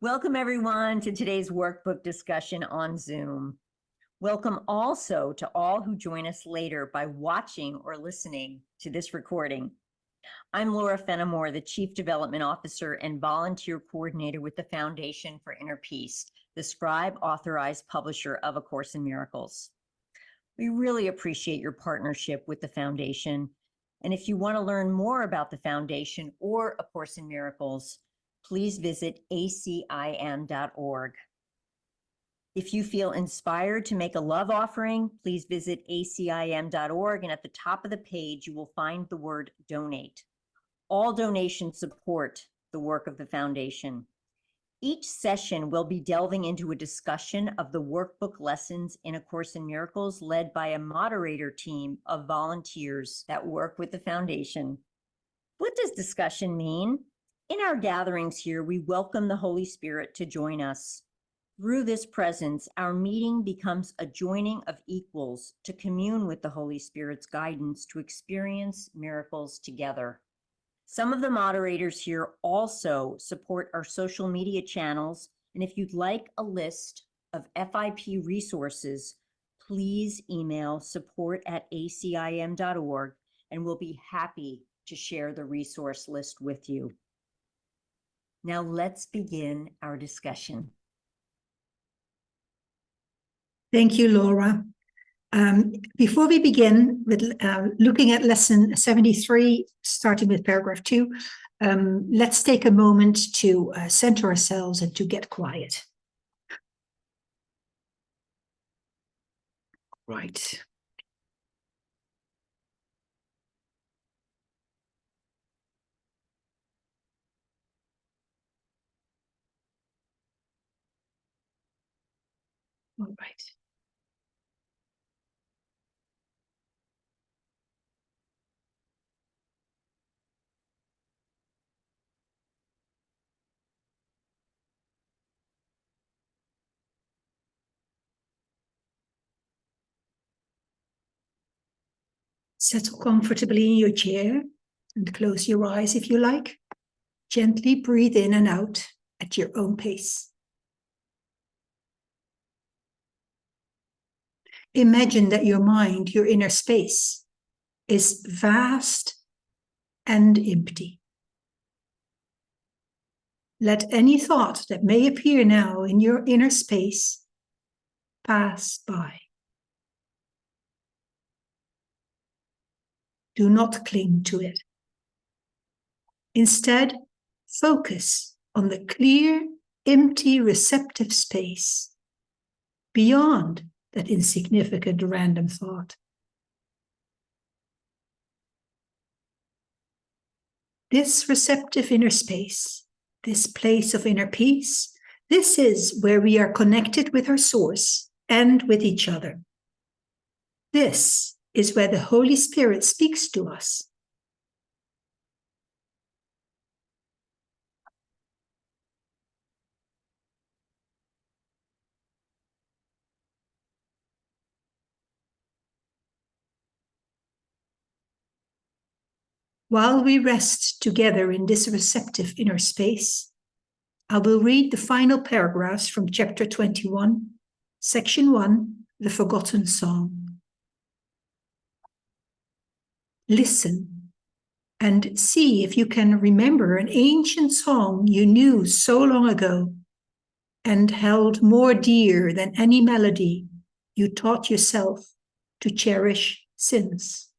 Welcome everyone to today's workbook discussion on Zoom. Welcome also to all who join us later by watching or listening to this recording. I'm Laura Fenimore, the Chief Development Officer and Volunteer Coordinator with the Foundation for Inner Peace, the scribe authorized publisher of A Course in Miracles. We really appreciate your partnership with the Foundation. And if you want to learn more about the Foundation or A Course in Miracles, please visit acim.org. If you feel inspired to make a love offering, please visit acim.org, and at the top of the page, you will find the word donate. All donations support the work of the Foundation. Each session will be delving into a discussion of the workbook lessons in A Course in Miracles led by a moderator team of volunteers that work with the Foundation. What does discussion mean? In our gatherings here, we welcome the Holy Spirit to join us. Through this presence, our meeting becomes a joining of equals to commune with the Holy Spirit's guidance to experience miracles together. Some of the moderators here also support our social media channels, and if you'd like a list of FIP resources, please email support@acim.org, and we'll be happy to share the resource list with you. Now let's begin our discussion. Thank you, Laura. Before we begin with looking at lesson 73, starting with paragraph 2, let's take a moment to center ourselves and to get quiet. Right. All right. Settle comfortably in your chair and close your eyes if you like. Gently breathe in and out at your own pace. Imagine that your mind, your inner space, is vast and empty. Let any thought that may appear now in your inner space pass by. Do not cling to it. Instead, focus on the clear, empty, receptive space beyond that insignificant random thought. This receptive inner space, this place of inner peace, this is where we are connected with our source and with each other. This is where the Holy Spirit speaks to us. While we rest together in this receptive inner space, I will read the final paragraphs from chapter 21, section 1, The Forgotten Song. Listen and see if you can remember an ancient song you knew so long ago and held more dear than any melody you taught yourself to cherish since.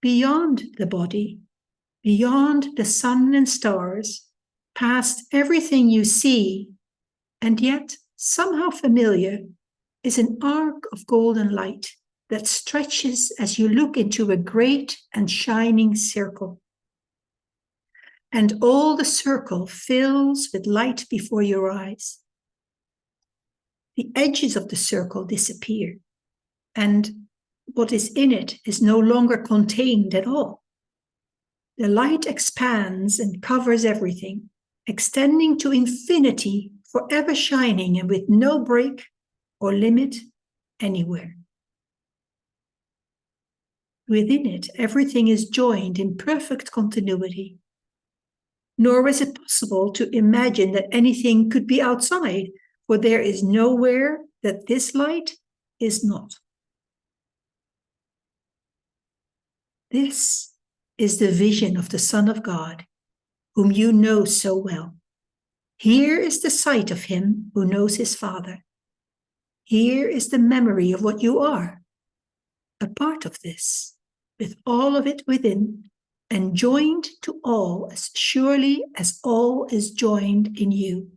Beyond the body, beyond the sun and stars, past everything you see, and yet somehow familiar, is an arc of golden light that stretches as you look into a great and shining circle. And all the circle fills with light before your eyes. The edges of the circle disappear, and what is in it is no longer contained at all. The light expands and covers everything, extending to infinity, forever shining and with no break or limit anywhere. Within it, everything is joined in perfect continuity. nor is it possible to imagine that anything could be outside, for there is nowhere that this light is not. This is the vision of the Son of God, whom you know so well. Here is the sight of him who knows his Father. Here is the memory of what you are, a part of this, with all of it within, and joined to all as surely as all is joined in you.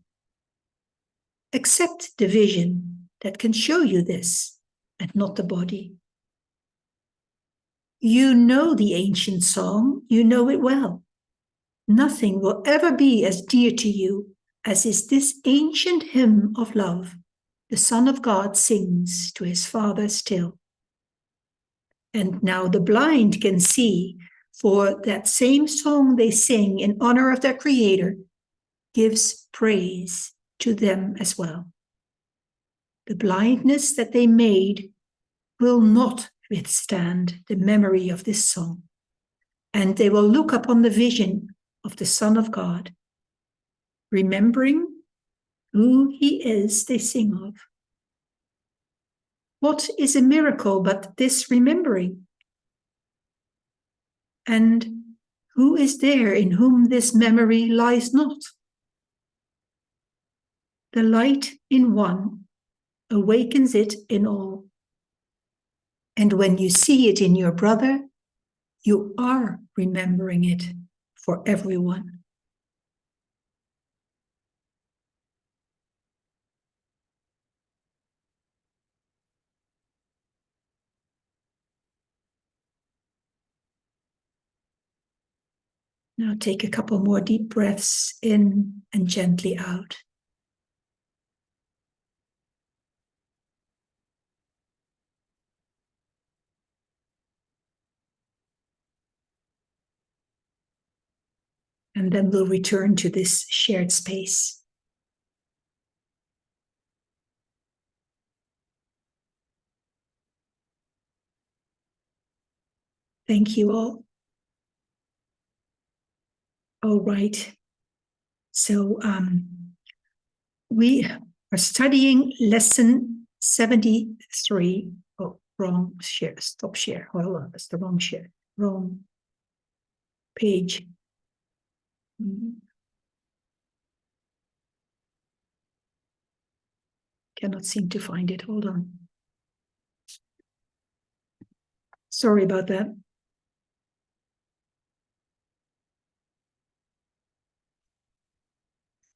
Accept the vision that can show you this, and not the body. You know the ancient song, you know it well. Nothing will ever be as dear to you as is this ancient hymn of love the Son of God sings to his Father still. And now the blind can see, for that same song they sing in honor of their Creator gives praise to them as well. The blindness that they made will not withstand the memory of this song, and they will look upon the vision of the Son of God, remembering who he is they sing of. What is a miracle but this remembering? And who is there in whom this memory lies not? The light in one awakens it in all. And when you see it in your brother, you are remembering it for everyone. Now take a couple more deep breaths in and gently out. And then we'll return to this shared space. Thank you all. All right. So we are studying lesson 73. Oh, wrong share. Stop share. Hold on. That's the wrong share. Wrong page. Cannot seem to find it. Hold on. Sorry about that.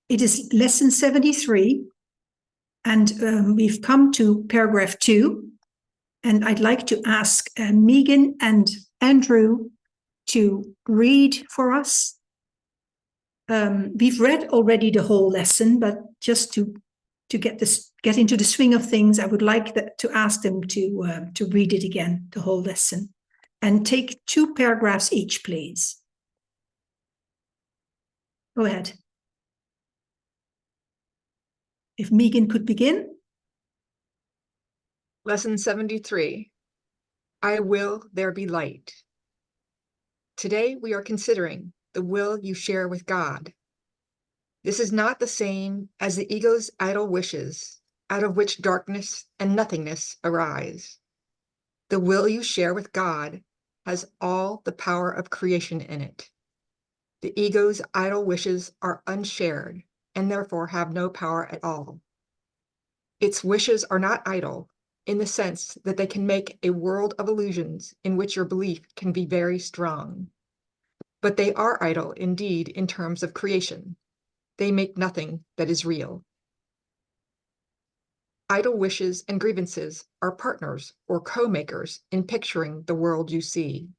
It is lesson 73, and we've come to paragraph 2, and I'd like to ask Megan and Andrew to read for us. We've read already the whole lesson, but just to get into the swing of things, I would like to ask them to read it again, the whole lesson, and take 2 paragraphs each, please. Go ahead. If Megan could begin. Lesson 73. I will there be light. Today we are considering the will you share with God. This is not the same as the ego's idle wishes, out of which darkness and nothingness arise. The will you share with God has all the power of creation in it. The ego's idle wishes are unshared and therefore have no power at all. Its wishes are not idle in the sense that they can make a world of illusions in which your belief can be very strong. But they are idle indeed in terms of creation. They make nothing that is real. Idle wishes and grievances are partners or co-makers in picturing the world you see.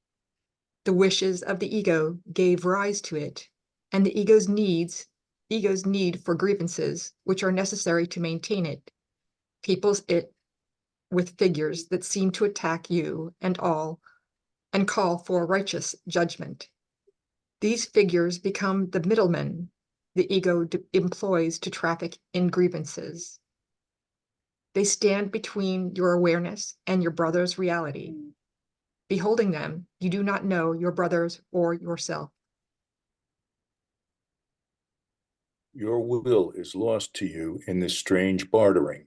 The wishes of the ego gave rise to it, and the ego's need for grievances, which are necessary to maintain it, peoples it with figures that seem to attack you and all, and call for righteous judgment. These figures become the middlemen the ego employs to traffic in grievances. They stand between your awareness and your brother's reality. Beholding them, you do not know your brothers or yourself. Your will is lost to you in this strange bartering,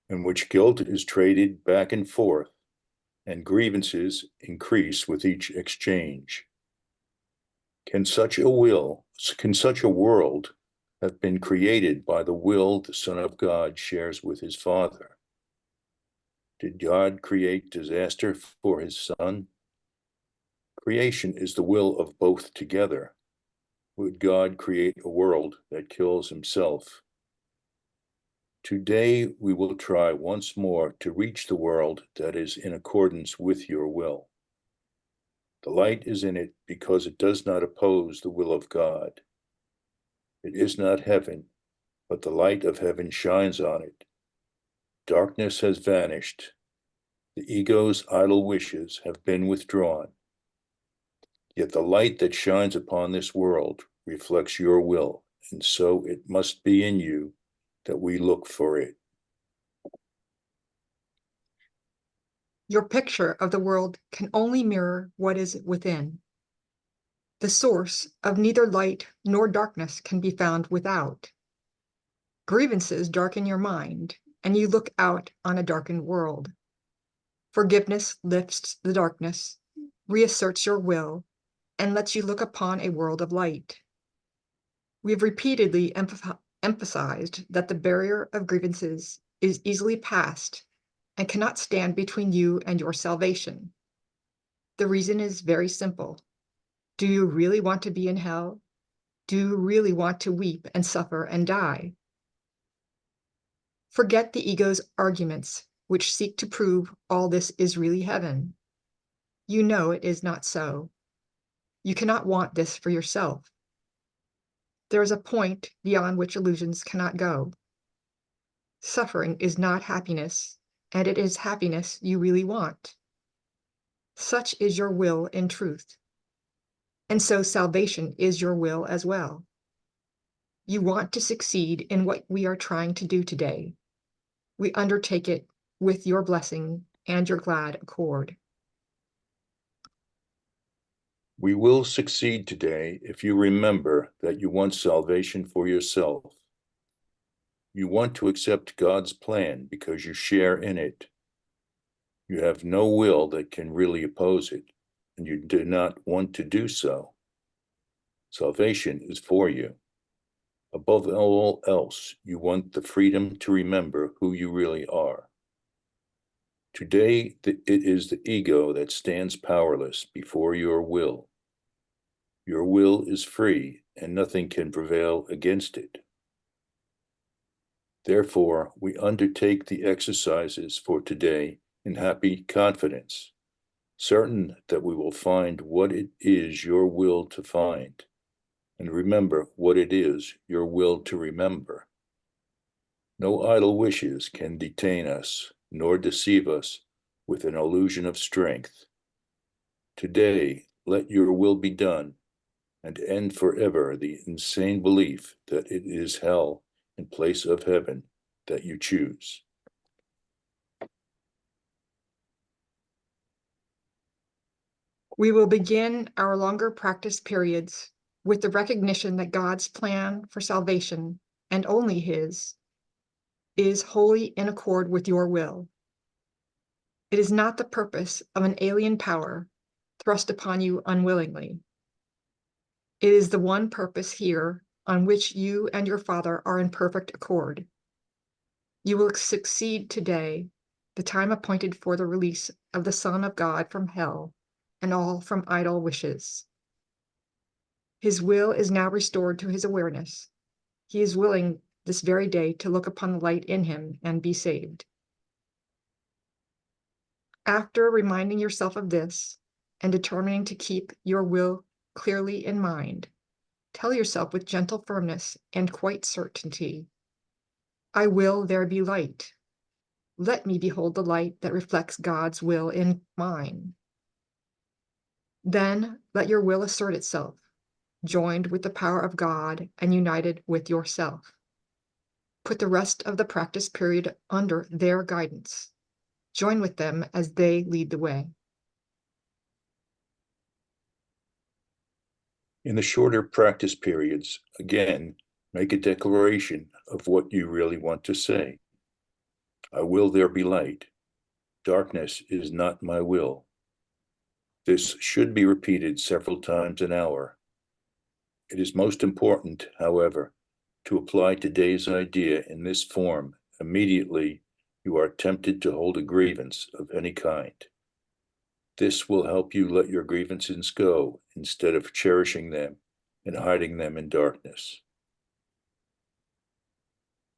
in which guilt is traded back and forth, and grievances increase with each exchange. Can such a world have been created by the will the Son of God shares with his Father? Did God create disaster for his Son? Creation is the will of both together. Would God create a world that kills himself? Today, we will try once more to reach the world that is in accordance with your will. The light is in it because it does not oppose the will of God. It is not heaven, but the light of heaven shines on it. Darkness has vanished. The ego's idle wishes have been withdrawn. Yet the light that shines upon this world reflects your will, and so it must be in you that we look for it. Your picture of the world can only mirror what is within. The source of neither light nor darkness can be found without. Grievances darken your mind, and you look out on a darkened world. Forgiveness lifts the darkness, reasserts your will, and lets you look upon a world of light. We've repeatedly emphasized that the barrier of grievances is easily passed and cannot stand between you and your salvation. The reason is very simple. Do you really want to be in hell? Do you really want to weep and suffer and die? Forget the ego's arguments, which seek to prove all this is really heaven. You know it is not so. You cannot want this for yourself. There is a point beyond which illusions cannot go. Suffering is not happiness, and it is happiness you really want. Such is your will in truth. And so salvation is your will as well. You want to succeed in what we are trying to do today. We undertake it with your blessing and your glad accord. We will succeed today if you remember that you want salvation for yourself. You want to accept God's plan because you share in it. You have no will that can really oppose it, and you do not want to do so. Salvation is for you. Above all else, you want the freedom to remember who you really are. Today, it is the ego that stands powerless before your will. Your will is free, and nothing can prevail against it. Therefore, we undertake the exercises for today in happy confidence, certain that we will find what it is your will to find, and remember what it is your will to remember. No idle wishes can detain us, nor deceive us with an illusion of strength. Today, let your will be done, and end forever the insane belief that it is hell in place of heaven that you choose. We will begin our longer practice periods with the recognition that God's plan for salvation, and only His, is wholly in accord with your will. It is not the purpose of an alien power thrust upon you unwillingly. It is the one purpose here on which you and your Father are in perfect accord. You will succeed today, the time appointed for the release of the Son of God from hell and all from idle wishes. His will is now restored to his awareness. He is willing this very day to look upon the light in him and be saved. After reminding yourself of this and determining to keep your will clearly in mind, tell yourself with gentle firmness and quite certainty, I will there be light. Let me behold the light that reflects God's will in mine. Then let your will assert itself, joined with the power of God and united with yourself. Put the rest of the practice period under their guidance. Join with them as they lead the way. In the shorter practice periods, again, Make a declaration of what you really want to say. I will there be light. Darkness is not my will. This should be repeated several times an hour. It is most important, however, to apply today's idea in this form immediately you are tempted to hold a grievance of any kind. This will help you let your grievances go instead of cherishing them and hiding them in darkness.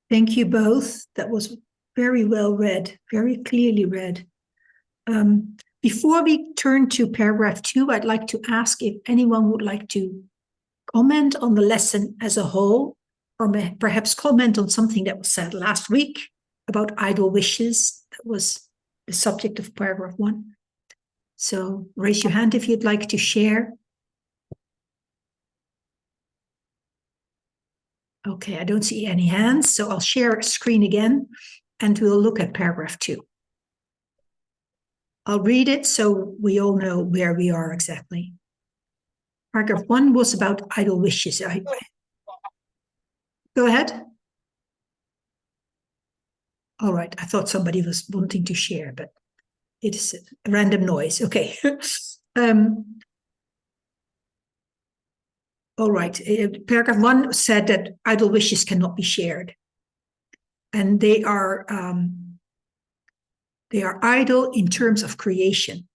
Thank you both. That was very well read, very clearly read. Before we turn to paragraph 2, I'd like to ask if anyone would like to comment on the lesson as a whole, or perhaps comment on something that was said last week about idle wishes. That was the subject of paragraph 1. So raise your hand if you'd like to share. Okay, I don't see any hands, so I'll share a screen again, and we'll look at paragraph 2. I'll read it so we all know where we are exactly. Paragraph 1 was about idle wishes. Go ahead. All right, I thought somebody was wanting to share, but it's a random noise. Okay. All right. Paragraph 1 said that idle wishes cannot be shared, and they are idle in terms of creation,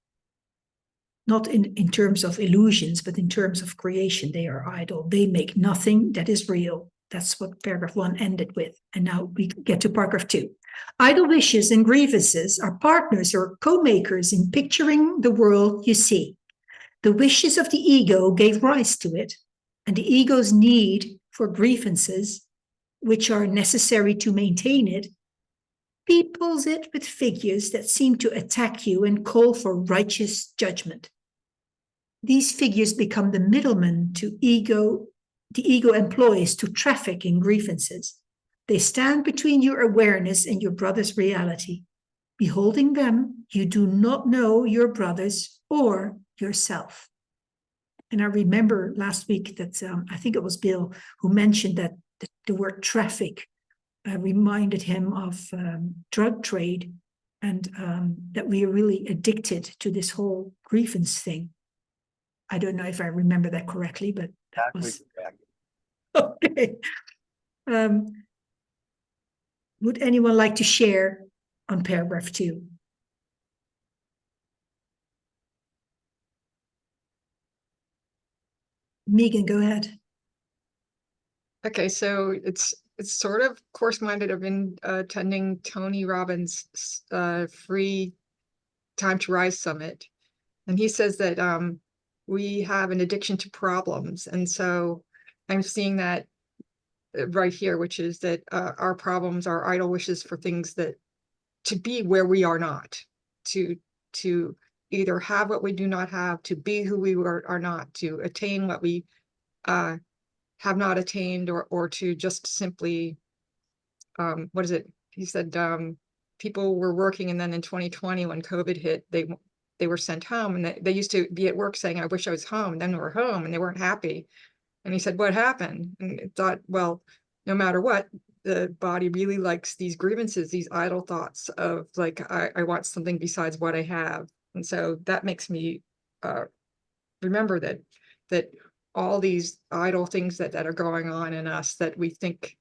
not in terms of illusions, but in terms of creation. They are idle. They make nothing that is real. That's what paragraph 1 ended with. And now we get to paragraph 2. Idle wishes and grievances are partners or co-makers in picturing the world you see. The wishes of the ego gave rise to it, and the ego's need for grievances, which are necessary to maintain it, peoples it with figures that seem to attack you and call for righteous judgment. These figures become the middlemen the ego employs to traffic in grievances. They stand between your awareness and your brother's reality. Beholding them, you do not know your brothers or yourself. And I remember last week that I think it was Bill who mentioned that the word traffic reminded him of drug trade, and that we are really addicted to this whole grievance thing. I don't know if I remember that correctly, but that was okay. Would anyone like to share on paragraph 2? Megan, go ahead. Okay, so it's sort of course-minded. I've been attending Tony Robbins' free Time to Rise summit, and he says that we have an addiction to problems, and so I'm seeing that right here, which is that our problems are idle wishes for things that to be where we are not, to either have what we do not have, to be who we are not, to attain what we have not attained, or to just simply what is it? He said people were working, and then in 2020 when COVID hit, they were sent home, and they used to be at work saying, I wish I was home, and then they were home and they weren't happy. And he said, what happened? And I thought, well, no matter what, the body really likes these grievances, these idle thoughts of like, I want something besides what I have. And so that makes me remember that all these idle things that are going on in us that we think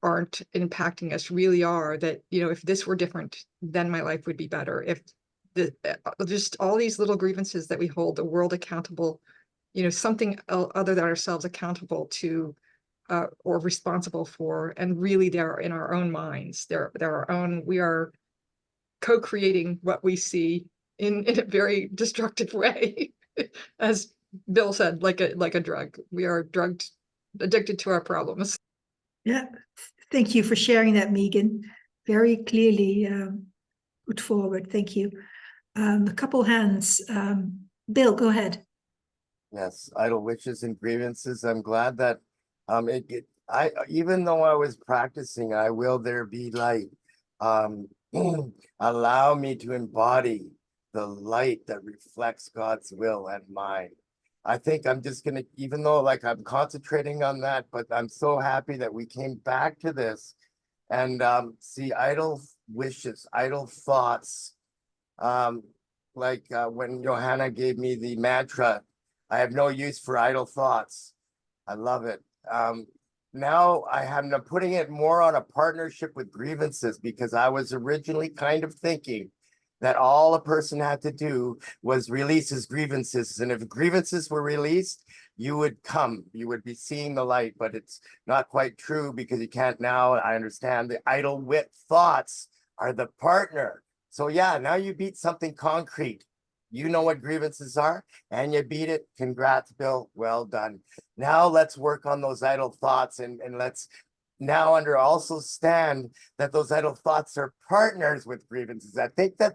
aren't impacting us really are, that, you know, if this were different, then my life would be better. If just all these little grievances that we hold the world accountable, you know, something other than ourselves accountable to or responsible for, and really they're in our own minds. They're our own. We are co-creating what we see in a very destructive way. As Bill said, like a drug. We are drugged, addicted to our problems. Yeah, thank you for sharing that, Megan. Very clearly put forward. Thank you. A couple hands. Bill, go ahead. Yes, idle wishes and grievances. I'm glad that I even though I was practicing, I will there be light. Allow me to embody the light that reflects God's will and mine. I think I'm just gonna, even though like I'm concentrating on that, but I'm so happy that we came back to this and see idle wishes, idle thoughts. When Johanna gave me the mantra, I have no use for idle thoughts. I love it. Now I'm putting it more on a partnership with grievances, because I was originally kind of thinking that all a person had to do was release his grievances. And if grievances were released, you would be seeing the light, but it's not quite true, because you can't now. I understand the idle wit thoughts are the partner. So yeah, now you beat something concrete. You know what grievances are, and you beat it. Congrats, Bill. Well done. Now let's work on those idle thoughts, and let's now understand that those idle thoughts are partners with grievances. I think that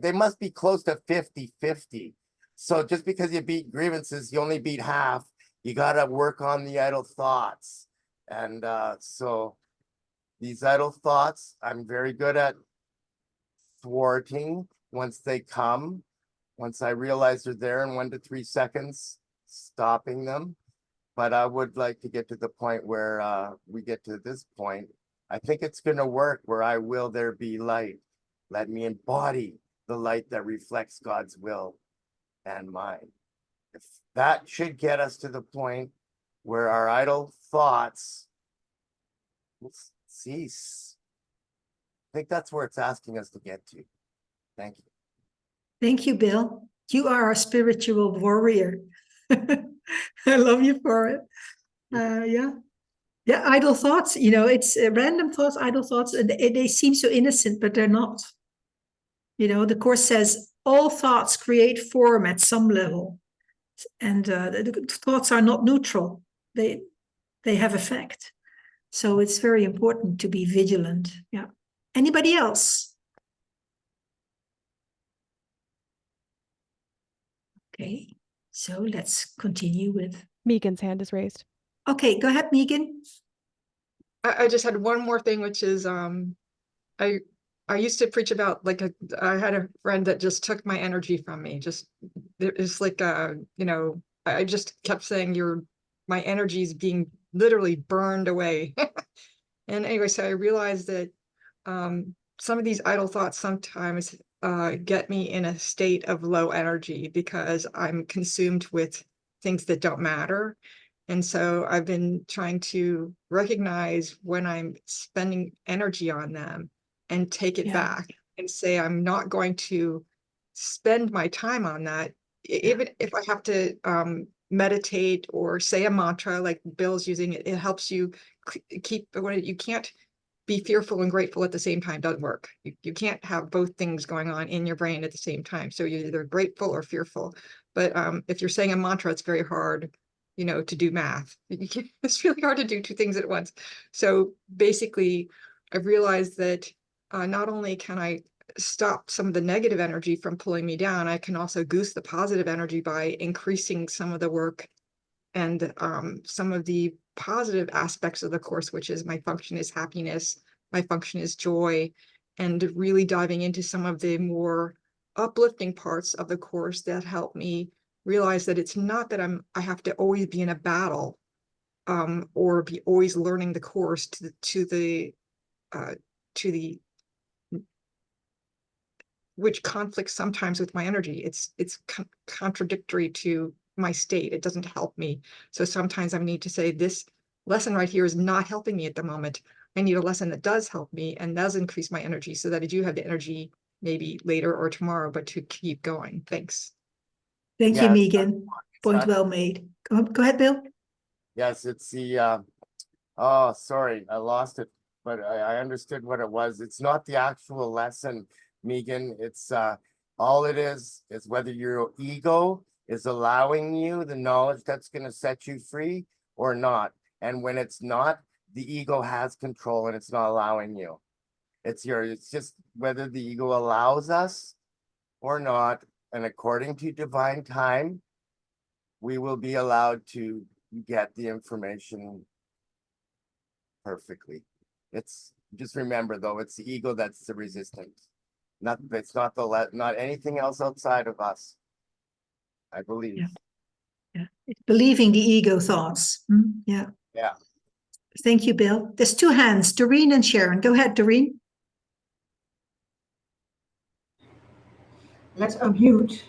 they must be close to 50-50. So just because you beat grievances, you only beat half. You got to work on the idle thoughts. And so these idle thoughts, I'm very good at thwarting once they come. Once I realize they're there in 1 to 3 seconds, stopping them. But I would like to get to the point where we get to this point. I think it's going to work, where I will there be light. Let me embody the light that reflects God's will and mine. If that should get us to the point where our idle thoughts will cease. I think that's where it's asking us to get to. Thank you. Thank you, Bill. You are a spiritual warrior. I love you for it. Yeah, idle thoughts, it's random thoughts, idle thoughts, and they seem so innocent, but they're not. The Course says all thoughts create form at some level, and the thoughts are not neutral. They have effect. So it's very important to be vigilant. Yeah. Anybody else? Okay, so let's continue with Megan's hand is raised. Okay, go ahead, Megan. I just had one more thing, which is I used to preach about I had a friend that just took my energy from me. It's like I just kept saying my energy is being literally burned away. And anyway, so I realized that some of these idle thoughts sometimes get me in a state of low energy, because I'm consumed with things that don't matter. And so I've been trying to recognize when I'm spending energy on them and take it back and say, I'm not going to spend my time on that. Even if I have to meditate or say a mantra like Bill's using, it helps you keep, you can't be fearful and grateful at the same time. Doesn't work. You can't have both things going on in your brain at the same time. So you're either grateful or fearful. But if you're saying a mantra, it's very hard, to do math. It's really hard to do two things at once. So basically, I've realized that not only can I stop some of the negative energy from pulling me down, I can also goose the positive energy by increasing some of the work and some of the positive aspects of the Course, which is my function is happiness, my function is joy, and really diving into some of the more uplifting parts of the Course that help me realize that it's not that I have to always be in a battle or be always learning the Course to the which conflicts sometimes with my energy. It's contradictory to my state. It doesn't help me. So sometimes I need to say, this lesson right here is not helping me at the moment. I need a lesson that does help me and does increase my energy, so that I do have the energy maybe later or tomorrow, but to keep going. Thanks. Thank you, Megan. Point well made. Go ahead, Bill. Yes, it's the oh, sorry, I lost it, but I understood what it was. It's not the actual lesson, Megan. It's all it is whether your ego is allowing you the knowledge that's going to set you free or not. And when it's not, the ego has control and it's not allowing you. It's just whether the ego allows us or not. And according to divine time, we will be allowed to get the information perfectly. It's just remember though, it's the ego that's the resistance. It's not not anything else outside of us, I believe. Yeah. Yeah. Believing the ego thoughts. Yeah. Yeah. Thank you, Bill. There's two hands, Doreen and Sharon. Go ahead, Doreen. Let's unmute.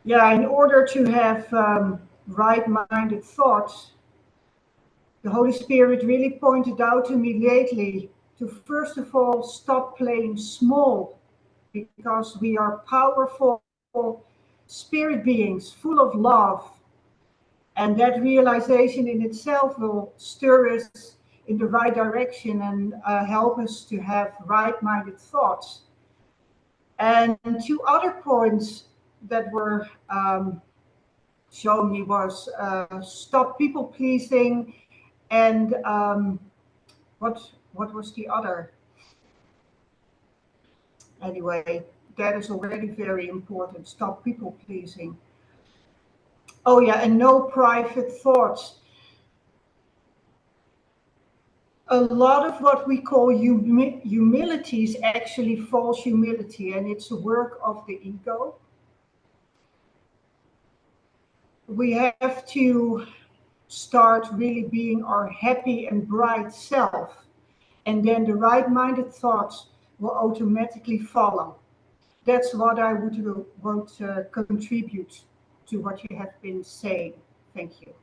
Yeah, in order to have right-minded thoughts, the Holy Spirit really pointed out to me lately to first of all stop playing small, because we are powerful spirit beings full of love. And that realization in itself will stir us in the right direction and help us to have right-minded thoughts. And two other points that were shown me was stop people pleasing, and what was the other? Anyway, that is already very important. Stop people pleasing. Oh yeah, and no private thoughts. A lot of what we call humility is actually false humility, and it's a work of the ego. We have to start really being our happy and bright self, and then the right-minded thoughts will automatically follow. That's what I would contribute to what you have been saying. Thank you.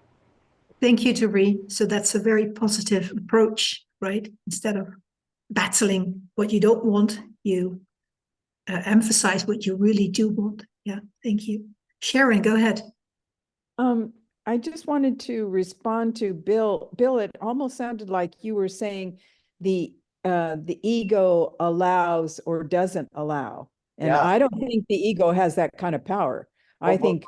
Thank you, Doreen. So that's a very positive approach, right? Instead of battling what you don't want, you emphasize what you really do want. Yeah, thank you. Sharon, go ahead. I just wanted to respond to Bill. Bill, it almost sounded like you were saying the ego allows or doesn't allow. And Yeah. I don't think the ego has that kind of power. I think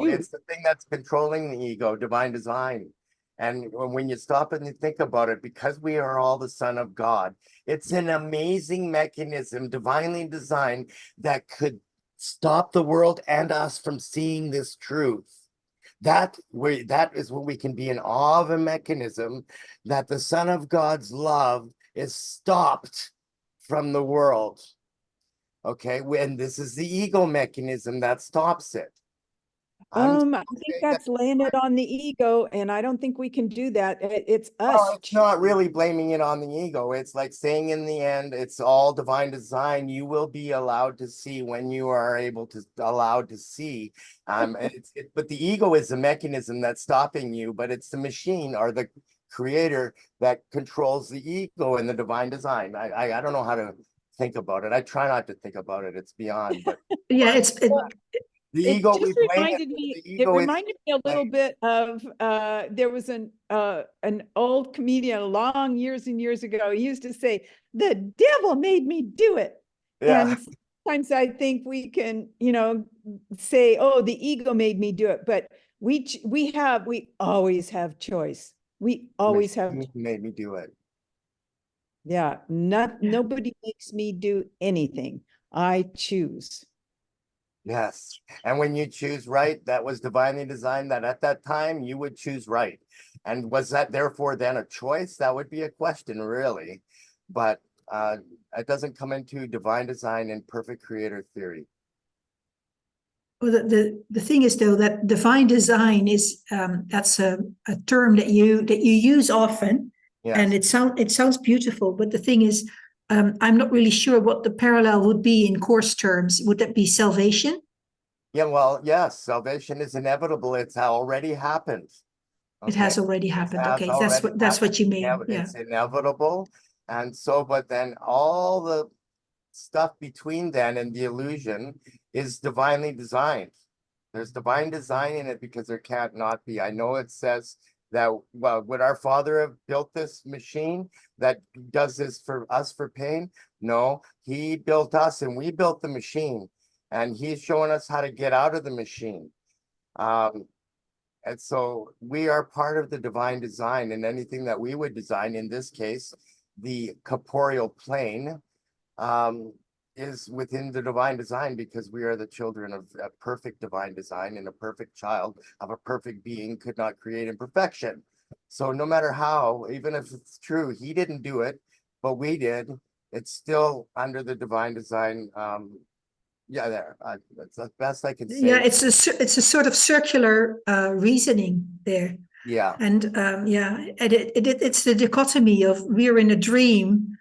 it's the thing that's controlling the ego, divine design. And when you stop and you think about it, because we are all the Son of God, it's an amazing mechanism, divinely designed, that could stop the world and us from seeing this truth. That is what we can be in awe of, a mechanism that the Son of God's love is stopped from the world. Okay, when this is the ego mechanism that stops it. I think that's landed on the ego, and I don't think we can do that. It's us. Well, it's not really blaming it on the ego. It's like saying in the end, it's all divine design. You will be allowed to see when you are allowed to see. But the ego is the mechanism that's stopping you, but it's the machine or the creator that controls the ego and the divine design. I don't know how to think about it. I try not to think about it. It's beyond, but yeah, the ego, it just reminded me. It reminded me a little bit of there was an old comedian long years and years ago. He used to say, "The devil made me do it." Yeah. And sometimes I think we can, say, "Oh, the ego made me do it," but we always have choice. We always have. Made me do it. Yeah, nobody makes me do anything. I choose. Yes. And when you choose right, that was divinely designed, that at that time you would choose right. And was that therefore then a choice? That would be a question, really. But it doesn't come into divine design and perfect creator theory. Well, the thing is, though, that divine design is that's a term that you use often, yes. And it sounds beautiful. But the thing is, I'm not really sure what the parallel would be in course terms. Would that be salvation? Yeah, well, yes, salvation is inevitable. It's already happened. Okay? It has already happened. Okay, that's what you mean. Yeah. It's inevitable. And so, but then all the stuff between then and the illusion is divinely designed. There's divine design in it because there can't not be. I know it says that, well, would our Father have built this machine that does this for us for pain? No, he built us and we built the machine, and he's showing us how to get out of the machine. And so we are part of the divine design, and anything that we would design, in this case, the corporeal plane, is within the divine design, because we are the children of a perfect divine design, and a perfect child of a perfect being could not create imperfection. So no matter how, even if it's true, he didn't do it, but we did, it's still under the divine design Yeah, there. That's the best I can say. Yeah, it's a sort of circular reasoning there. Yeah. And and it's the dichotomy of we're in a dream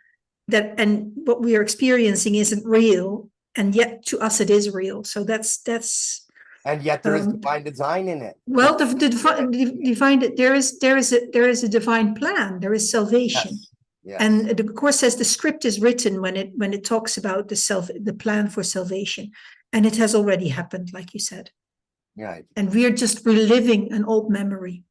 and what we are experiencing isn't real, and yet to us it is real. So that's And yet there is divine design in it. well, divine there is a divine plan. There is salvation. Yes. Yes. And the course says the script is written when it talks about the plan for salvation, and it has already happened, like you said. Yeah. And we're just reliving an old memory.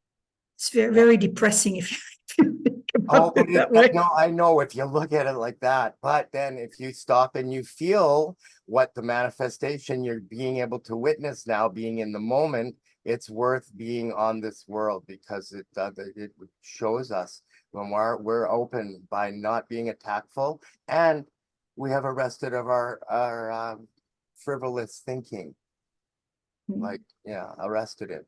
It's very depressing if you think about it that way. No, I know if you look at it like that, but then if you stop and you feel what the manifestation you're being able to witness now, being in the moment, it's worth being on this world, because it shows us when we're open by not being attackful, and we have arrested of our frivolous thinking. Like, yeah, arrested it.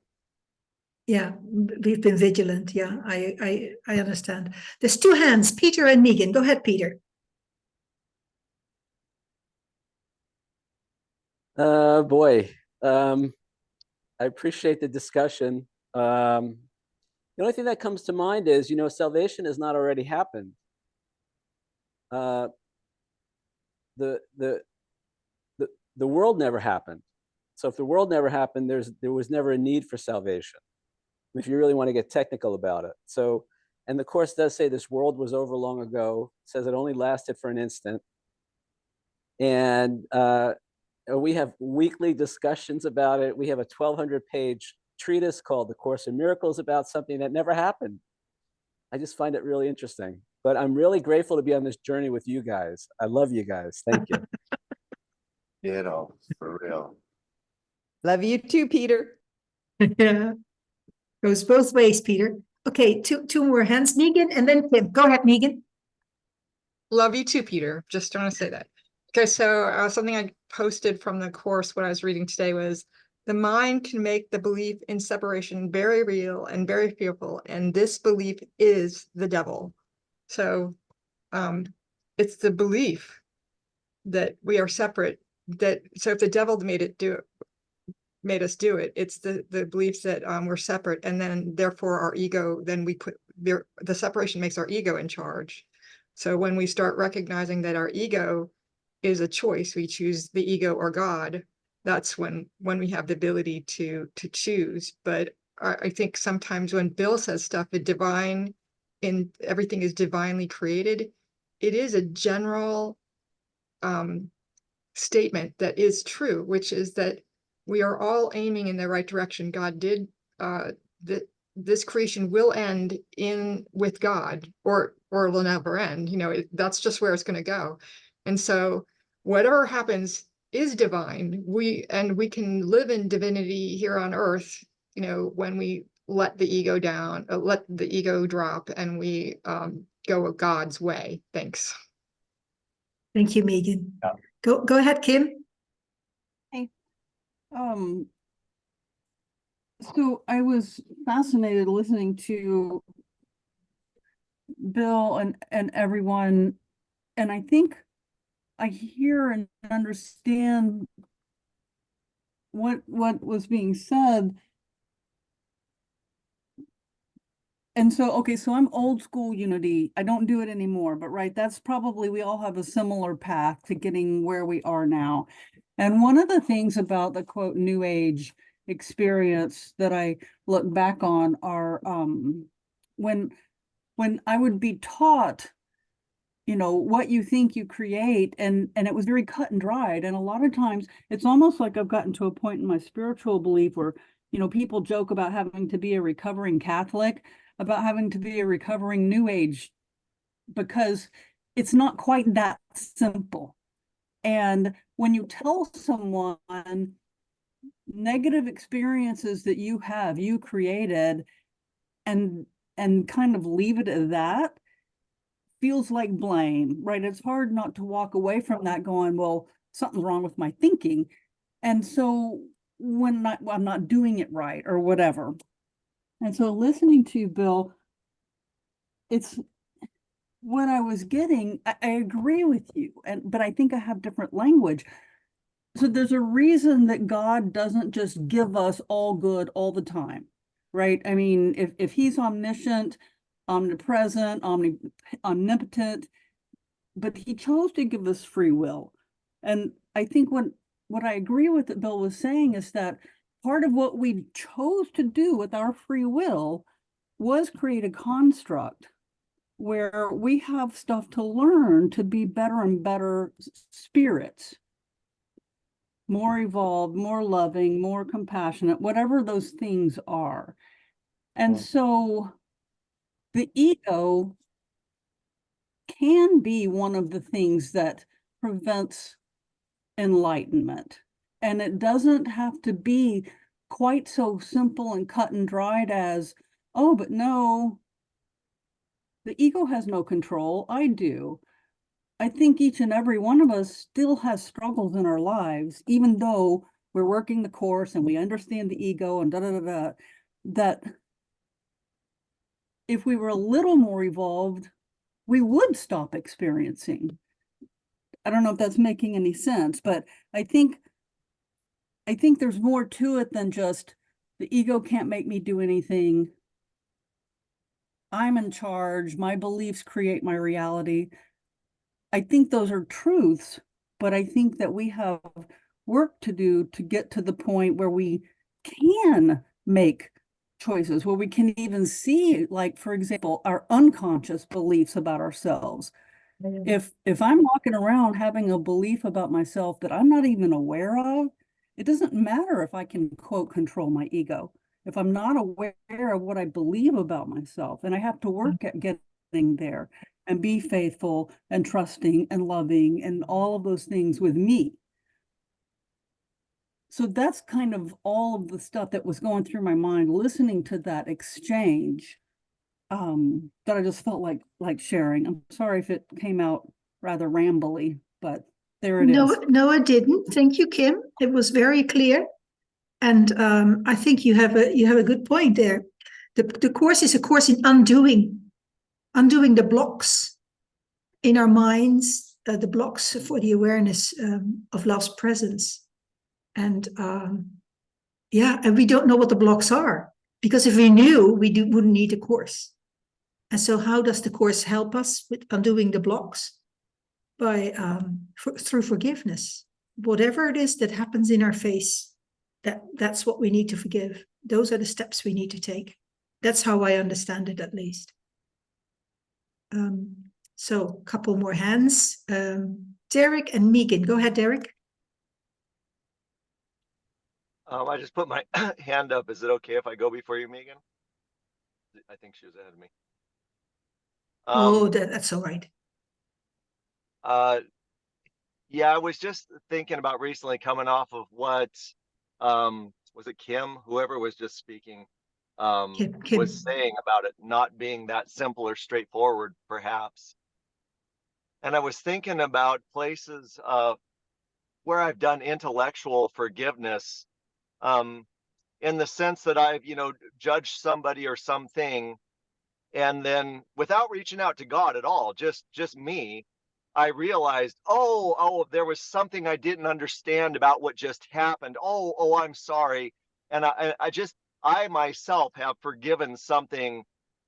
Yeah, we've been vigilant. Yeah, I understand. There's two hands, Peter and Megan. Go ahead, Peter. Boy, I appreciate the discussion. The only thing that comes to mind is, salvation has not already happened. The world never happened. So if the world never happened, there was never a need for salvation, if you really want to get technical about it. So, and the course does say this world was over long ago. It says it only lasted for an instant. And we have weekly discussions about it. We have a 1,200-page treatise called The Course in Miracles about something that never happened. I just find it really interesting. But I'm really grateful to be on this journey with you guys. I love you guys. Thank you. For real. Love you too, Peter. Yeah, goes both ways, Peter. Okay, two more hands, Megan, and then Kim. Go ahead, Megan. Love you too, Peter. Just want to say that. Okay, so something I posted from the course, what I was reading today was, the mind can make the belief in separation very real and very fearful, and this belief is the devil. So it's the belief that we are separate, so if the devil made us do it, it's the beliefs that we're separate, and then therefore our ego, then we put the separation makes our ego in charge. So when we start recognizing that our ego is a choice, we choose the ego or God, that's when we have the ability to choose. But I think sometimes when Bill says stuff, everything is divinely created, it is a general statement that is true, which is that we are all aiming in the right direction. God did this creation will end with God, or it will never end. That's just where it's going to go. And so whatever happens is divine. We can live in divinity here on earth, when we let the ego down, let the ego drop, and we go God's way. Thanks. Thank you, Megan. Yeah. Go ahead, Kim. Hey. So I was fascinated listening to Bill and everyone, and I think I hear and understand what was being said. And so, okay, so I'm old school unity. I don't do it anymore, but right, that's probably, we all have a similar path to getting where we are now. And one of the things about the quote New Age experience that I look back on are when I would be taught, what you think you create, and it was very cut and dried. And a lot of times it's almost like I've gotten to a point in my spiritual belief where, people joke about having to be a recovering Catholic, about having to be a recovering New Age, because it's not quite that simple. And when you tell someone negative experiences that you created, and kind of leave it at that, feels like blame, right? It's hard not to walk away from that going, well, something's wrong with my thinking. And so I'm not doing it right or whatever. And so listening to you, Bill, it's what I was getting. I agree with you, but I think I have different language. so there's a reason that God doesn't just give us all good all the time, right? I mean, if he's omniscient, omnipresent, omnipotent, but he chose to give us free will. And I think what I agree with that Bill was saying is that part of what we chose to do with our free will was create a construct where we have stuff to learn to be better and better spirits, more evolved, more loving, more compassionate, whatever those things are. And so the ego can be one of the things that prevents enlightenment. And it doesn't have to be quite so simple and cut and dried as, oh, but no, the ego has no control. I do. I think each and every one of us still has struggles in our lives, even though we're working the course and we understand the ego and that if we were a little more evolved, we would stop experiencing. I don't know if that's making any sense, but I think there's more to it than just the ego can't make me do anything. I'm in charge. My beliefs create my reality. I think those are truths, but I think that we have work to do to get to the point where we can make choices, where we can even see, like, for example, our unconscious beliefs about ourselves. If I'm walking around having a belief about myself that I'm not even aware of, it doesn't matter if I can, quote, control my ego. If I'm not aware of what I believe about myself, and I have to work at getting there and be faithful and trusting and loving and all of those things with me. So that's kind of all of the stuff that was going through my mind, listening to that exchange, that I just felt like sharing. I'm sorry if it came out rather rambly, but there it is. No, it didn't. Thank you, Kim. It was very clear. And I think you have a good point there. The course is a course in undoing the blocks in our minds, the blocks for the awareness of love's presence. And and we don't know what the blocks are, because if we knew, we wouldn't need a course. And so how does the course help us with undoing the blocks? By through forgiveness. Whatever it is that happens in our face, that's what we need to forgive. Those are the steps we need to take. That's how I understand it, at least. So a couple more hands. Derek and Megan. Go ahead, Derek. I just put my hand up. Is it okay if I go before you, Megan? I think she was ahead of me. That's all right. Yeah, I was just thinking about recently coming off of what, was it Kim? Whoever was just speaking, Kim. was saying about it not being that simple or straightforward, perhaps. And I was thinking about places where I've done intellectual forgiveness, in the sense that I've, judged somebody or something, and then without reaching out to God at all, just me, I realized, there was something I didn't understand about what just happened. I'm sorry. And I myself have forgiven something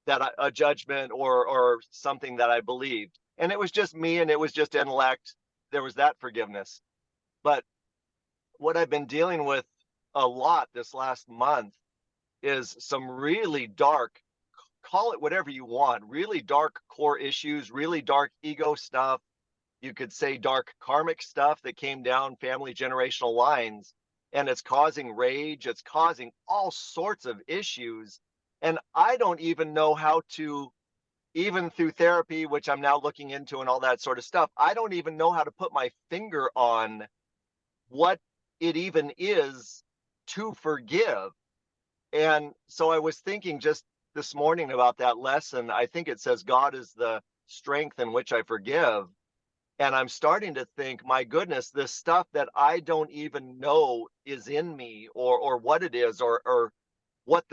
that a judgment or something that I believed. And it was just me, and it was just intellect. There was that forgiveness. But what I've been dealing with a lot this last month is some really dark, call it whatever you want, really dark core issues, really dark ego stuff. You could say dark karmic stuff that came down family generational lines, and it's causing rage. It's causing all sorts of issues. And I don't even know how to, even through therapy, which I'm now looking into and all that sort of stuff, I don't even know how to put my finger on what it even is to forgive. And so I was thinking just this morning about that lesson. I think it says God is the strength in which I forgive. And I'm starting to think, my goodness, this stuff that I don't even know is in me, or what it is, or what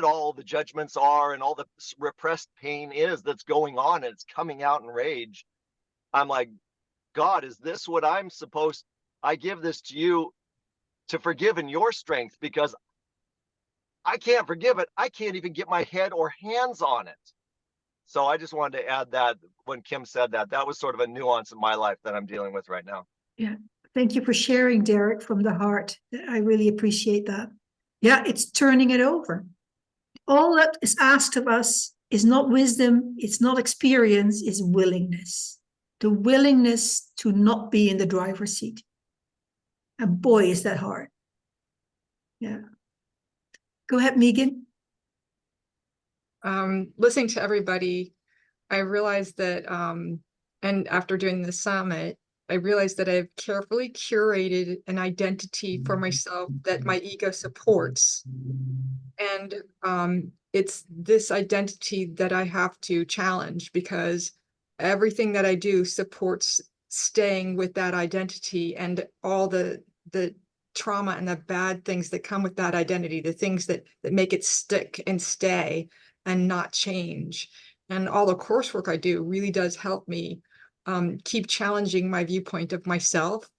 all the judgments are, and all the repressed pain is that's going on, and it's coming out in rage. I'm like, God, is this what I'm supposed I give this to you to forgive in your strength, because I can't forgive it. I can't even get my head or hands on it. So I just wanted to add that when Kim said that, that was sort of a nuance in my life that I'm dealing with right now. Yeah. Thank you for sharing, Derek, from the heart. I really appreciate that. Yeah, it's turning it over. All that is asked of us is not wisdom, it's not experience, it's willingness. The willingness to not be in the driver's seat. And boy, is that hard. Yeah. Go ahead, Megan. Listening to everybody, I realized that, and after doing the summit, I realized that I've carefully curated an identity for myself that my ego supports. And it's this identity that I have to challenge, because everything that I do supports staying with that identity, and all the trauma and the bad things that come with that identity, the things that make it stick and stay and not change. And all the coursework I do really does help me keep challenging my viewpoint of myself,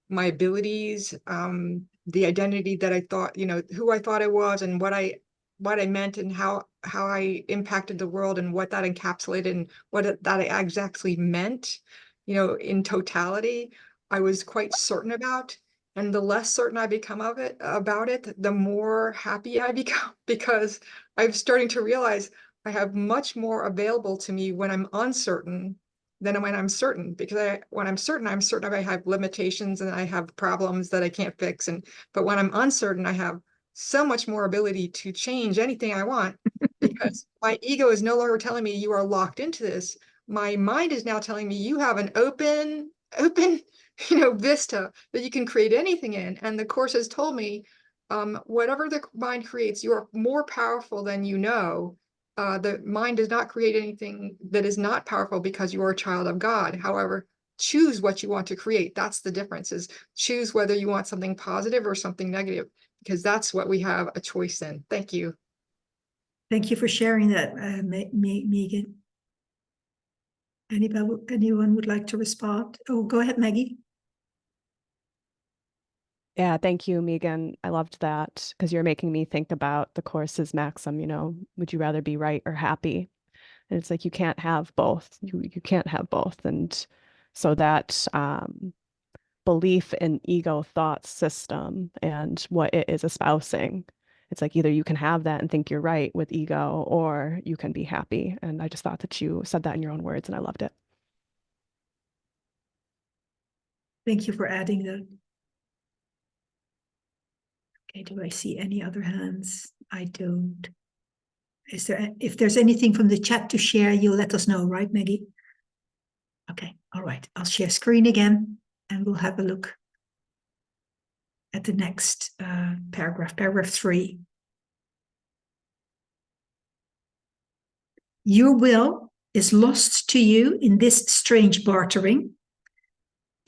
my abilities, the identity that I thought, who I thought I was, and what I meant, and how I impacted the world, and what that encapsulated, and what that exactly meant, in totality. I was quite certain about. And the less certain I become about it, the more happy I become, because I'm starting to realize I have much more available to me when I'm uncertain than when I'm certain. Because when I'm certain I have limitations and I have problems that I can't fix. But when I'm uncertain, I have so much more ability to change anything I want, because my ego is no longer telling me you are locked into this. My mind is now telling me you have an open vista that you can create anything in. And the course has told me, whatever the mind creates, you are more powerful than you know. The mind does not create anything that is not powerful, because you are a child of God. However, choose what you want to create. That's the difference, is choose whether you want something positive or something negative, because that's what we have a choice in. Thank you. Thank you for sharing that, Megan. Anyone would like to respond? Oh, go ahead, Maggie. Yeah, thank you, Megan. I loved that, because you're making me think about the course's maxim, would you rather be right or happy? And it's like, you can't have both. You can't have both. And so that belief in ego thought system and what it is espousing, it's like either you can have that and think you're right with ego, or you can be happy. And I just thought that you said that in your own words, and I loved it. Thank you for adding that. Okay, do I see any other hands? I don't. If there's anything from the chat to share, you'll let us know, right, Maggie? Okay, all right. I'll share screen again, and we'll have a look at the next paragraph 3. Your will is lost to you in this strange bartering,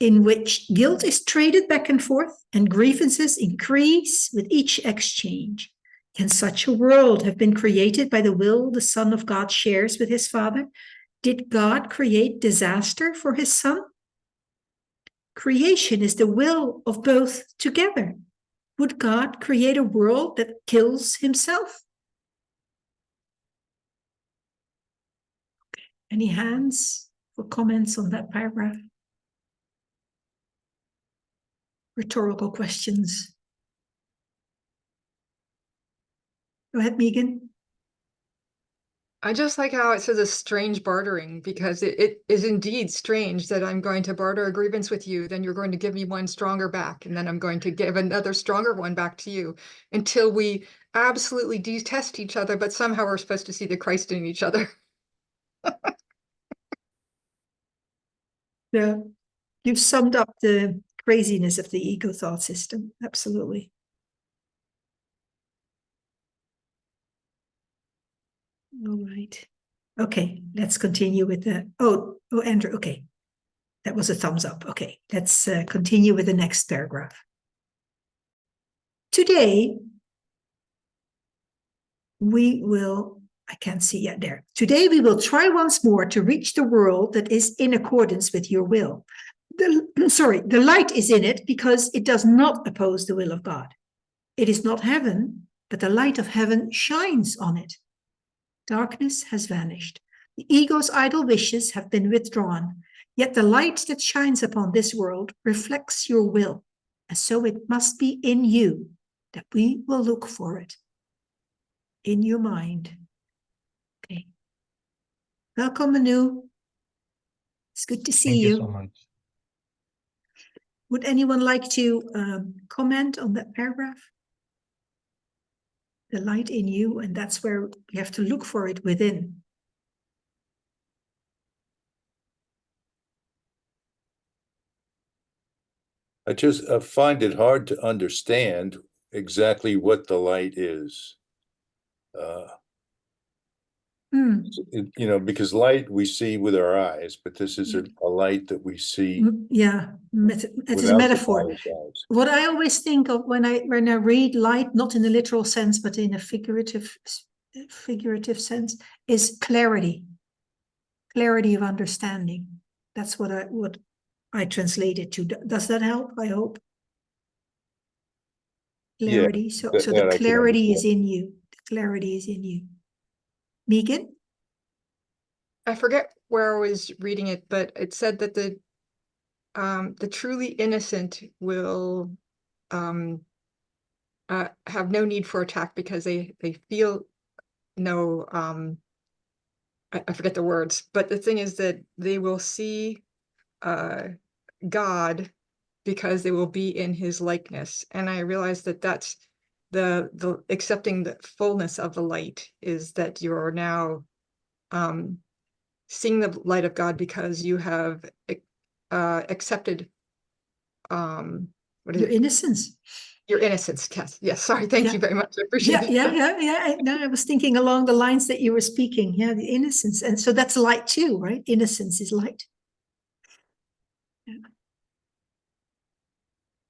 in which guilt is traded back and forth and grievances increase with each exchange. Can such a world have been created by the will the Son of God shares with his Father? Did God create disaster for his Son? Creation is the will of both together. Would God create a world that kills himself? Okay. Any hands for comments on that paragraph? Rhetorical questions. Go ahead, Megan. I just like how it says a strange bartering, because it is indeed strange that I'm going to barter a grievance with you, then you're going to give me one stronger back, and then I'm going to give another stronger one back to you, until we absolutely detest each other, but somehow we're supposed to see the Christ in each other. Yeah, you've summed up the craziness of the ego thought system. Absolutely. All right. Okay, let's continue with the, oh, Andrew, okay. That was a thumbs up. Okay, let's continue with the next paragraph. Today, we will, I can't see yet there. Today, we will try once more to reach the world that is in accordance with your will. the light is in it because it does not oppose the will of God. It is not heaven, but the light of heaven shines on it. Darkness has vanished. The ego's idle wishes have been withdrawn, yet the light that shines upon this world reflects your will, and so it must be in you that we will look for it. In your mind. Okay. Welcome, Manu. It's good to see you. Thank you so much. Would anyone like to comment on that paragraph? The light in you, and that's where we have to look for it within. I just find it hard to understand exactly what the light is. You know, because light we see with our eyes, but this is a light that we see. Yeah, it is a metaphor. What I always think of when I read light, not in a literal sense, but in a figurative sense, is clarity. Clarity of understanding. That's what I translate it to. Does that help? I hope. Clarity. Yeah, so the clarity is in you. The clarity is in you. Megan? I forget where I was reading it, but it said that the truly innocent will have no need for attack because they feel no I forget the words, but the thing is that they will see God because they will be in his likeness. And I realized that that's the accepting the fullness of the light is that you're now seeing the light of God because you have accepted Your innocence. Your innocence, yes. Sorry, thank you very much. I appreciate it. Yeah. No, I was thinking along the lines that you were speaking. Yeah, the innocence. And so that's light too, right? Innocence is light. Yeah.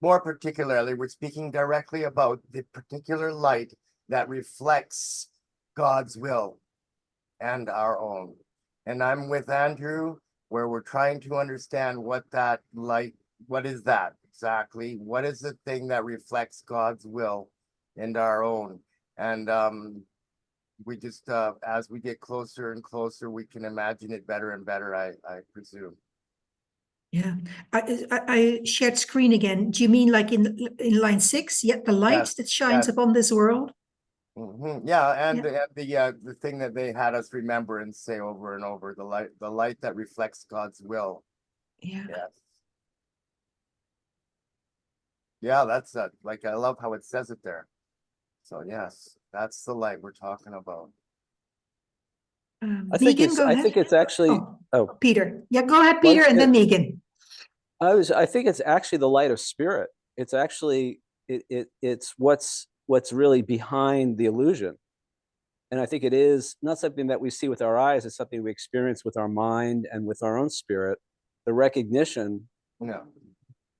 More particularly, we're speaking directly about the particular light that reflects God's will and our own. And I'm with Andrew, where we're trying to understand what that light, what is that exactly? What is the thing that reflects God's will and our own? And we just, as we get closer and closer, we can imagine it better and better, I presume. Yeah, I shared screen again. Do you mean like in line 6? Yet the light that shines upon this world? Yeah, and the thing that they had us remember and say over and over, the light that reflects God's will. Yeah. Yes. Yeah, that's like I love how it says it there. So yes, that's the light we're talking about. I think it's actually Peter. Yeah, go ahead, Peter, and then Megan. I think it's actually the light of spirit. It's actually it's what's really behind the illusion. And I think it is not something that we see with our eyes, it's something we experience with our mind and with our own spirit. The recognition. Yeah.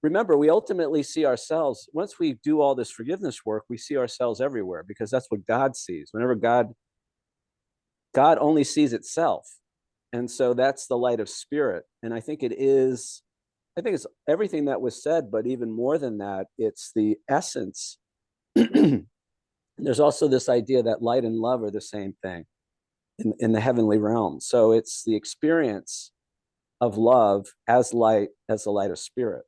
Remember, we ultimately see ourselves, once we do all this forgiveness work, we see ourselves everywhere because that's what God sees. Whenever God only sees itself. And so that's the light of spirit. And I think it's everything that was said, but even more than that, it's the essence. There's also this idea that light and love are the same thing in the heavenly realm. So it's the experience of love as light, as the light of spirit.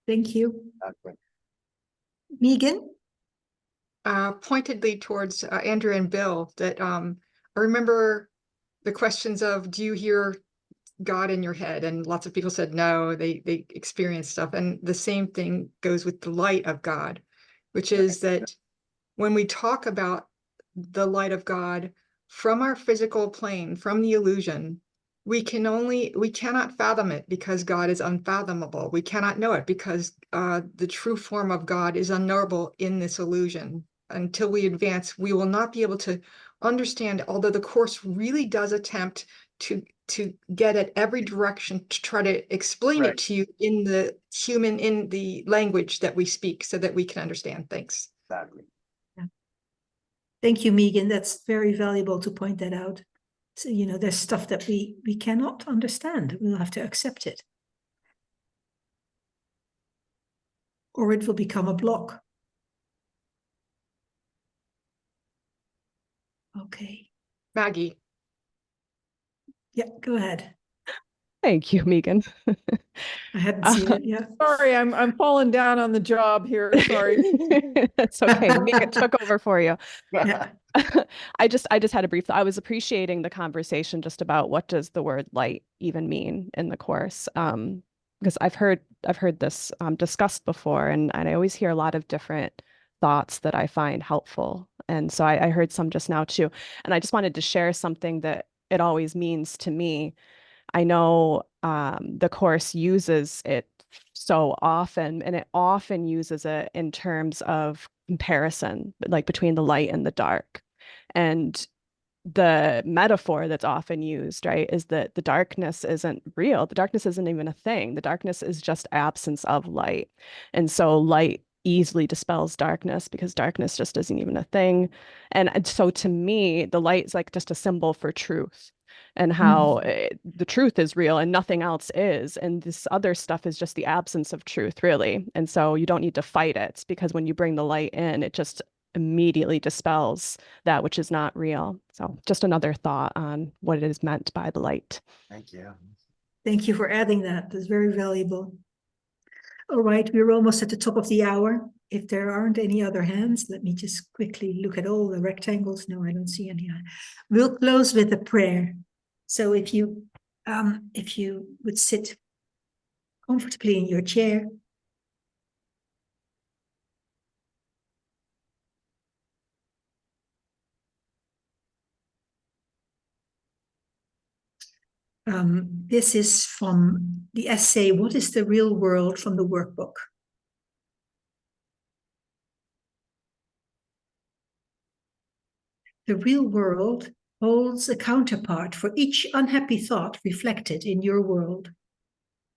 Thank you. Megan? Pointedly towards Andrew and Bill, that I remember the questions of, do you hear God in your head? And lots of people said no, they experience stuff. And the same thing goes with the light of God, which is that when we talk about the light of God from our physical plane, from the illusion, we cannot fathom it because God is unfathomable. We cannot know it because the true form of God is unknowable in this illusion. Until we advance, we will not be able to understand, although the Course really does attempt to get at every direction to try to explain it to you in the language that we speak so that we can understand. Thanks. Exactly. Yeah. Thank you, Megan. That's very valuable to point that out. So, there's stuff that we cannot understand. We'll have to accept it. Or it will become a block. Okay. Maggie, Yeah, go ahead. Thank you, Megan. I hadn't seen it yet. Sorry, I'm falling down on the job here. Sorry. That's okay. Megan took over for you. Yeah. I just had a brief, I was appreciating the conversation just about what does the word light even mean in the course. Because I've heard this discussed before, and I always hear a lot of different thoughts that I find helpful. And so I heard some just now too. And I just wanted to share something that it always means to me. I know the course uses it so often, and it often uses it in terms of comparison, like between the light and the dark. And the metaphor that's often used, right, is that the darkness isn't real. The darkness isn't even a thing. The darkness is just absence of light. And so light easily dispels darkness because darkness just isn't even a thing. And so to me, the light is like just a symbol for truth and how the truth is real and nothing else is. And this other stuff is just the absence of truth, really. And so you don't need to fight it, because when you bring the light in, it just immediately dispels that which is not real. So just another thought on what it is meant by the light. Thank you. Thank you for adding that. That's very valuable. All right, we're almost at the top of the hour. If there aren't any other hands, let me just quickly look at all the rectangles. No, I don't see any. We'll close with a prayer. So if you would sit comfortably in your chair. This is from the essay, What is the Real World, from the Workbook. The real world holds a counterpart for each unhappy thought reflected in your world.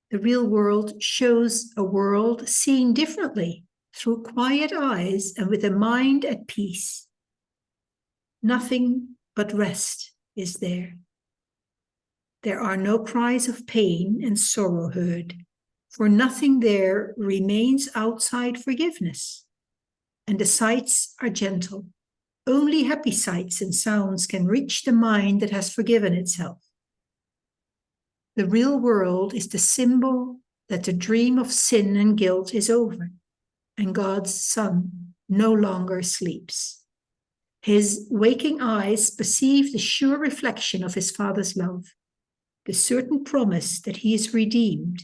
The real world shows a world seen differently, through quiet eyes and with a mind at peace. Nothing but rest is there. There are no cries of pain and sorrow heard, for nothing there remains outside forgiveness. And the sights are gentle. Only happy sights and sounds can reach the mind that has forgiven itself. The real world is the symbol that the dream of sin and guilt is over, and God's Son no longer sleeps. His waking eyes perceive the sure reflection of his Father's love, the certain promise that he is redeemed.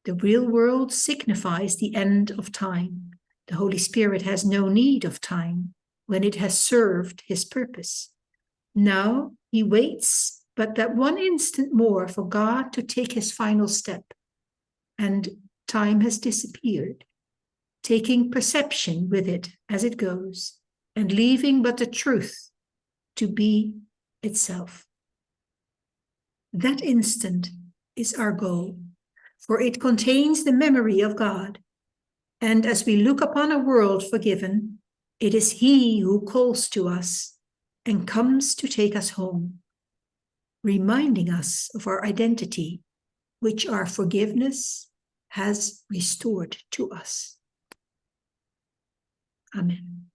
The real world signifies the end of time. The Holy Spirit has no need of time when it has served his purpose. Now he waits but that one instant more for God to take his final step, and time has disappeared, taking perception with it as it goes, and leaving but the truth to be itself. That instant is our goal, for it contains the memory of God. And as we look upon a world forgiven, it is he who calls to us and comes to take us home, reminding us of our identity, which our forgiveness has restored to us. Amen.